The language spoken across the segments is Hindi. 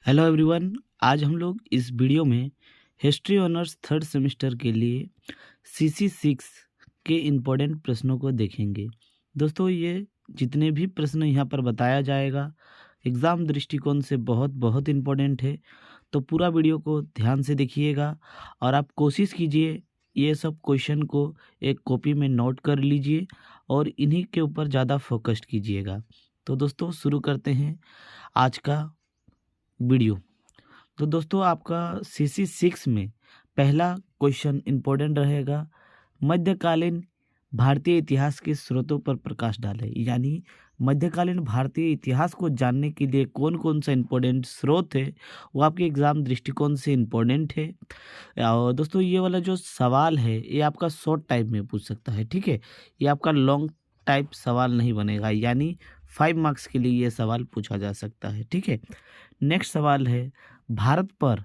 Hello everyone. आज हम लोग इस वीडियो में हिस्ट्री ऑनर्स थर्ड सेमेस्टर के लिए CC6 के इम्पोर्टेंट प्रश्नों को देखेंगे। दोस्तों, ये जितने भी प्रश्न यहाँ पर बताया जाएगा एग्ज़ाम दृष्टिकोण से बहुत बहुत इम्पोर्टेंट है, तो पूरा वीडियो को ध्यान से देखिएगा और आप कोशिश कीजिए ये सब क्वेश्चन को एक कॉपी में नोट कर लीजिए और इन्हीं के ऊपर ज़्यादा फोकस्ड कीजिएगा। तो दोस्तों, शुरू करते हैं आज का वीडियो। तो दोस्तों, आपका CC6 में पहला क्वेश्चन इम्पोर्टेंट रहेगा, मध्यकालीन भारतीय इतिहास के स्रोतों पर प्रकाश डालें। यानी मध्यकालीन भारतीय इतिहास को जानने के लिए कौन कौन सा इम्पोर्टेंट स्रोत है वो आपके एग्ज़ाम दृष्टिकोण से इम्पोर्टेंट है। और दोस्तों, ये वाला जो सवाल है ये आपका शॉर्ट टाइप में पूछ सकता है, ठीक है। ये आपका लॉन्ग टाइप सवाल नहीं बनेगा, यानी 5 मार्क्स के लिए ये सवाल पूछा जा सकता है, ठीक है। नेक्स्ट सवाल है, भारत पर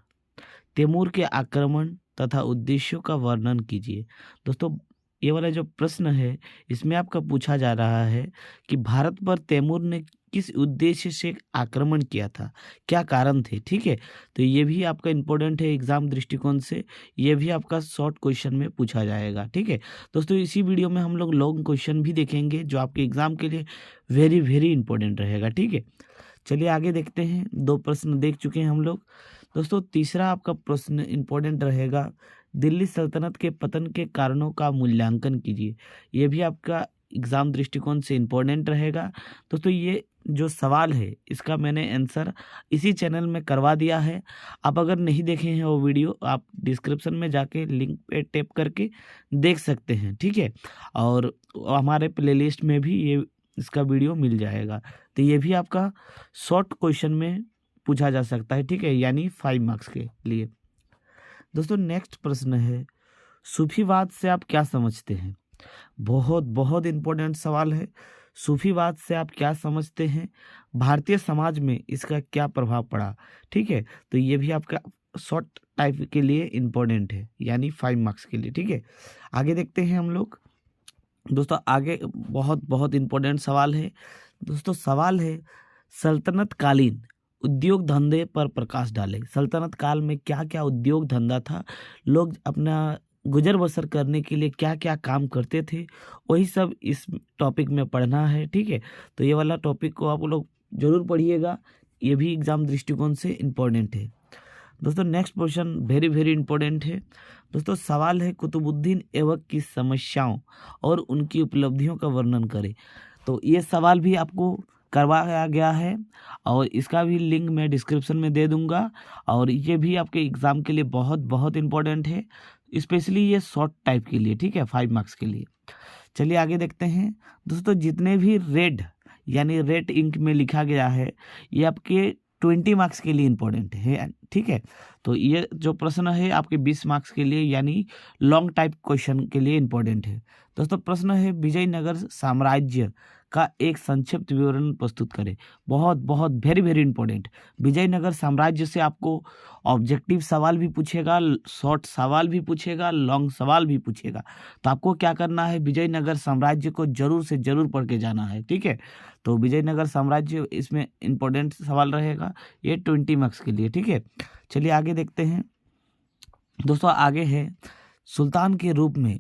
तैमूर के आक्रमण तथा उद्देश्यों का वर्णन कीजिए। दोस्तों, ये वाला जो प्रश्न है इसमें आपका पूछा जा रहा है कि भारत पर तैमूर ने किस उद्देश्य से आक्रमण किया था, क्या कारण थे, ठीक है। तो ये भी आपका इम्पोर्टेंट है एग्जाम दृष्टिकोण से, ये भी आपका शॉर्ट क्वेश्चन में पूछा जाएगा, ठीक है। दोस्तों, इसी वीडियो में हम लोग लॉन्ग क्वेश्चन भी देखेंगे जो आपके एग्जाम के लिए वेरी वेरी इंपॉर्टेंट रहेगा, ठीक है। चलिए आगे देखते हैं। 2 प्रश्न देख चुके हैं हम लोग। दोस्तों, तीसरा आपका प्रश्न इंपॉर्टेंट रहेगा, दिल्ली सल्तनत के पतन के कारणों का मूल्यांकन कीजिए। ये भी आपका एग्जाम दृष्टिकोण से इम्पोर्टेंट रहेगा। दोस्तों, ये जो सवाल है इसका मैंने आंसर इसी चैनल में करवा दिया है। आप अगर नहीं देखे हैं वो वीडियो, आप डिस्क्रिप्शन में जाके लिंक पे टैप करके देख सकते हैं, ठीक है। और हमारे प्लेलिस्ट में भी ये इसका वीडियो मिल जाएगा। तो ये भी आपका शॉर्ट क्वेश्चन में पूछा जा सकता है, ठीक है, यानी 5 मार्क्स के लिए। दोस्तों, नेक्स्ट प्रश्न है, सूफीवाद से आप क्या समझते हैं। बहुत बहुत इंपॉर्टेंट सवाल है। सूफीवाद से आप क्या समझते हैं, भारतीय समाज में इसका क्या प्रभाव पड़ा, ठीक है। तो ये भी आपका शॉर्ट टाइप के लिए इम्पोर्टेंट है, यानी 5 मार्क्स के लिए, ठीक है। आगे देखते हैं हम लोग। दोस्तों, आगे बहुत बहुत इम्पोर्टेंट सवाल है। दोस्तों, सवाल है, सल्तनत कालीन उद्योग धंधे पर प्रकाश डालें। सल्तनत काल में क्या क्या उद्योग धंधा था, लोग अपना गुजर बसर करने के लिए क्या क्या काम करते थे, वही सब इस टॉपिक में पढ़ना है, ठीक है। तो ये वाला टॉपिक को आप लोग जरूर पढ़िएगा, ये भी एग्जाम दृष्टिकोण से इम्पोर्टेंट है। दोस्तों, next question very very important है। दोस्तों, सवाल है, कुतुबुद्दीन ऐबक की समस्याओं और उनकी उपलब्धियों का वर्णन करें। तो ये सवाल भी आपको करवाया गया है और इसका भी लिंक मैं डिस्क्रिप्शन में दे दूंगा। और ये भी आपके एग्ज़ाम के लिए बहुत बहुत इंपॉर्टेंट है, स्पेशली ये शॉर्ट टाइप के लिए, ठीक है, 5 मार्क्स के लिए। चलिए आगे देखते हैं। दोस्तों, जितने भी रेड यानी रेड इंक में लिखा गया है ये आपके 20 मार्क्स के लिए इम्पोर्टेंट है, ठीक है। तो ये जो प्रश्न है आपके 20 मार्क्स के लिए, यानी लॉन्ग टाइप क्वेश्चन के लिए इम्पोर्टेंट है। दोस्तों, प्रश्न है, विजयनगर साम्राज्य का एक संक्षिप्त विवरण प्रस्तुत करें। बहुत बहुत वेरी वेरी इंपॉर्टेंट। विजयनगर साम्राज्य से आपको ऑब्जेक्टिव सवाल भी पूछेगा, शॉर्ट सवाल भी पूछेगा, लॉन्ग सवाल भी पूछेगा। तो आपको क्या करना है, विजयनगर साम्राज्य को जरूर से जरूर पढ़ के जाना है, ठीक है। तो विजयनगर साम्राज्य इसमें इंपॉर्टेंट सवाल रहेगा, ये 20 मार्क्स के लिए, ठीक है। चलिए आगे देखते हैं। दोस्तों, आगे है, सुल्तान के रूप में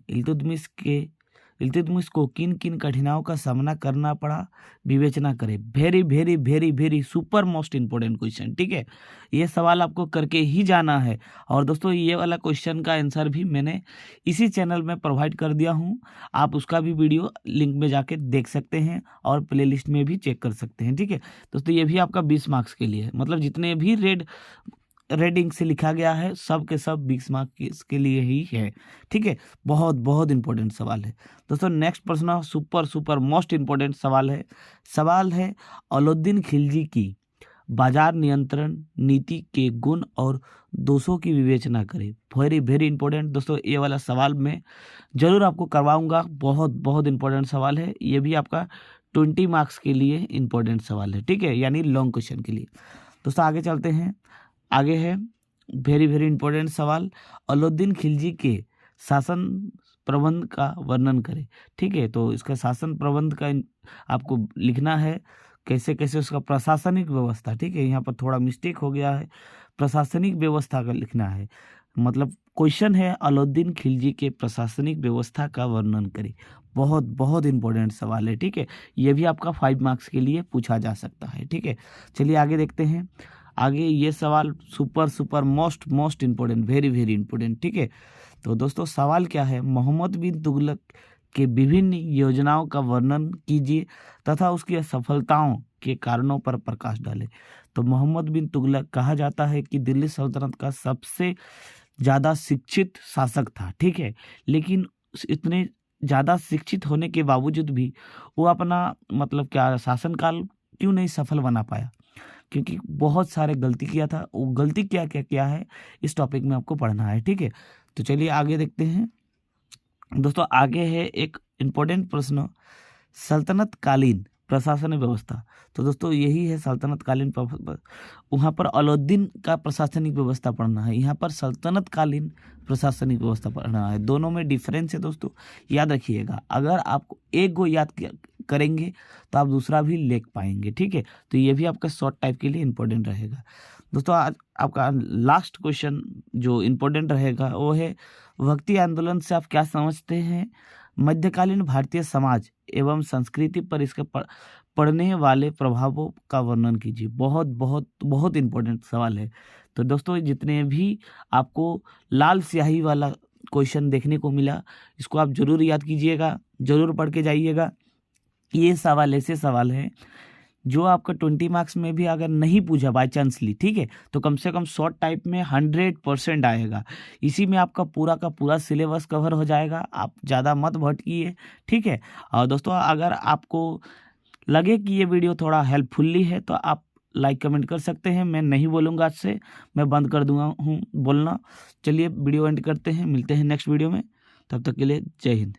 इल्तुतमिश को किन किन कठिनाइयों का सामना करना पड़ा, विवेचना करें। Very very very very super most important question, ठीक है। ये सवाल आपको करके ही जाना है। और दोस्तों, ये वाला क्वेश्चन का आंसर भी मैंने इसी चैनल में प्रोवाइड कर दिया हूँ, आप उसका भी वीडियो लिंक में जाके देख सकते हैं और प्लेलिस्ट में भी चेक कर सकते हैं, ठीक है। दोस्तों, ये भी आपका 20 मार्क्स के लिए, मतलब जितने भी रेडिंग से लिखा गया है सब के सब 20 मार्क्स के लिए ही है, ठीक है। बहुत बहुत इंपॉर्टेंट सवाल है। दोस्तों, नेक्स्ट प्रश्न सुपर सुपर मोस्ट इंपॉर्टेंट सवाल है, अलाउद्दीन खिलजी की बाजार नियंत्रण नीति के गुण और दोषों की विवेचना करें। Very very important. दोस्तों, ये वाला सवाल मैं जरूर आपको करवाऊंगा, बहुत बहुत इंपॉर्टेंट सवाल है। ये भी आपका 20 मार्क्स के लिए इंपॉर्टेंट सवाल है, ठीक है, यानी लॉन्ग क्वेश्चन के लिए। दोस्तों, आगे चलते हैं। आगे है वेरी वेरी इंपॉर्टेंट सवाल, अलाउद्दीन खिलजी के शासन प्रबंध का वर्णन करें, ठीक है। तो इसका शासन प्रबंध का आपको लिखना है, कैसे कैसे उसका प्रशासनिक व्यवस्था, ठीक है, यहाँ पर थोड़ा मिस्टेक हो गया है, प्रशासनिक व्यवस्था का लिखना है। मतलब क्वेश्चन है अलाउद्दीन खिलजी के प्रशासनिक व्यवस्था का वर्णन करें। बहुत बहुत इंपॉर्टेंट सवाल है, ठीक है, ये भी आपका 5 मार्क्स के लिए पूछा जा सकता है, ठीक है। चलिए आगे देखते हैं। आगे ये सवाल super most important, very very important, ठीक है। तो दोस्तों सवाल क्या है, मोहम्मद बिन तुगलक के विभिन्न योजनाओं का वर्णन कीजिए तथा उसकी सफलताओं के कारणों पर प्रकाश डालें। तो मोहम्मद बिन तुगलक कहा जाता है कि दिल्ली सल्तनत का सबसे ज़्यादा शिक्षित शासक था, ठीक है, लेकिन इतने ज़्यादा शिक्षित होने के बावजूद भी वो अपना मतलब क्या शासनकाल क्यों नहीं सफल बना पाया, क्योंकि बहुत सारे गलती किया था। वो गलती क्या क्या क्या है इस टॉपिक में आपको पढ़ना है, ठीक है। तो चलिए आगे देखते हैं दोस्तों। आगे है एक इम्पोर्टेंट प्रश्न, सल्तनत कालीन प्रशासन व्यवस्था। तो दोस्तों यही है सल्तनत कालीन, वहाँ पर अलाउद्दीन का प्रशासनिक व्यवस्था पढ़ना है, यहाँ पर सल्तनत कालीन प्रशासनिक व्यवस्था पढ़ना है। दोनों में डिफरेंस है दोस्तों, याद रखिएगा। अगर आपको एक को याद करेंगे तो आप दूसरा भी लिख पाएंगे, ठीक है। तो ये भी आपका शॉर्ट टाइप के लिए इंपॉर्टेंट रहेगा दोस्तों। आज आपका लास्ट क्वेश्चन जो इम्पोर्टेंट रहेगा वो है, भक्ति आंदोलन से आप क्या समझते हैं? मध्यकालीन भारतीय समाज एवं संस्कृति पर इसके पड़ने वाले प्रभावों का वर्णन कीजिए। बहुत बहुत बहुत इंपॉर्टेंट सवाल है। तो दोस्तों जितने भी आपको लाल स्याही वाला क्वेश्चन देखने को मिला, इसको आप जरूर याद कीजिएगा, जरूर पढ़ के जाइएगा। ये सवाल ऐसे सवाल है जो आपका 20 मार्क्स में भी अगर नहीं पूछा बाई चांसली, ठीक है, तो कम से कम शॉर्ट टाइप में 100% आएगा। इसी में आपका पूरा का पूरा सिलेबस कवर हो जाएगा। आप ज़्यादा मत भटकिए, ठीक है। और दोस्तों अगर आपको लगे कि ये वीडियो थोड़ा हेल्पफुल्ली है तो आप लाइक कमेंट कर सकते हैं। मैं नहीं बोलूँगा, आज से मैं बंद कर दूंगा हूँ बोलना। चलिए वीडियो एंड करते हैं, मिलते हैं नेक्स्ट वीडियो में, तब तक के लिए जय हिंद।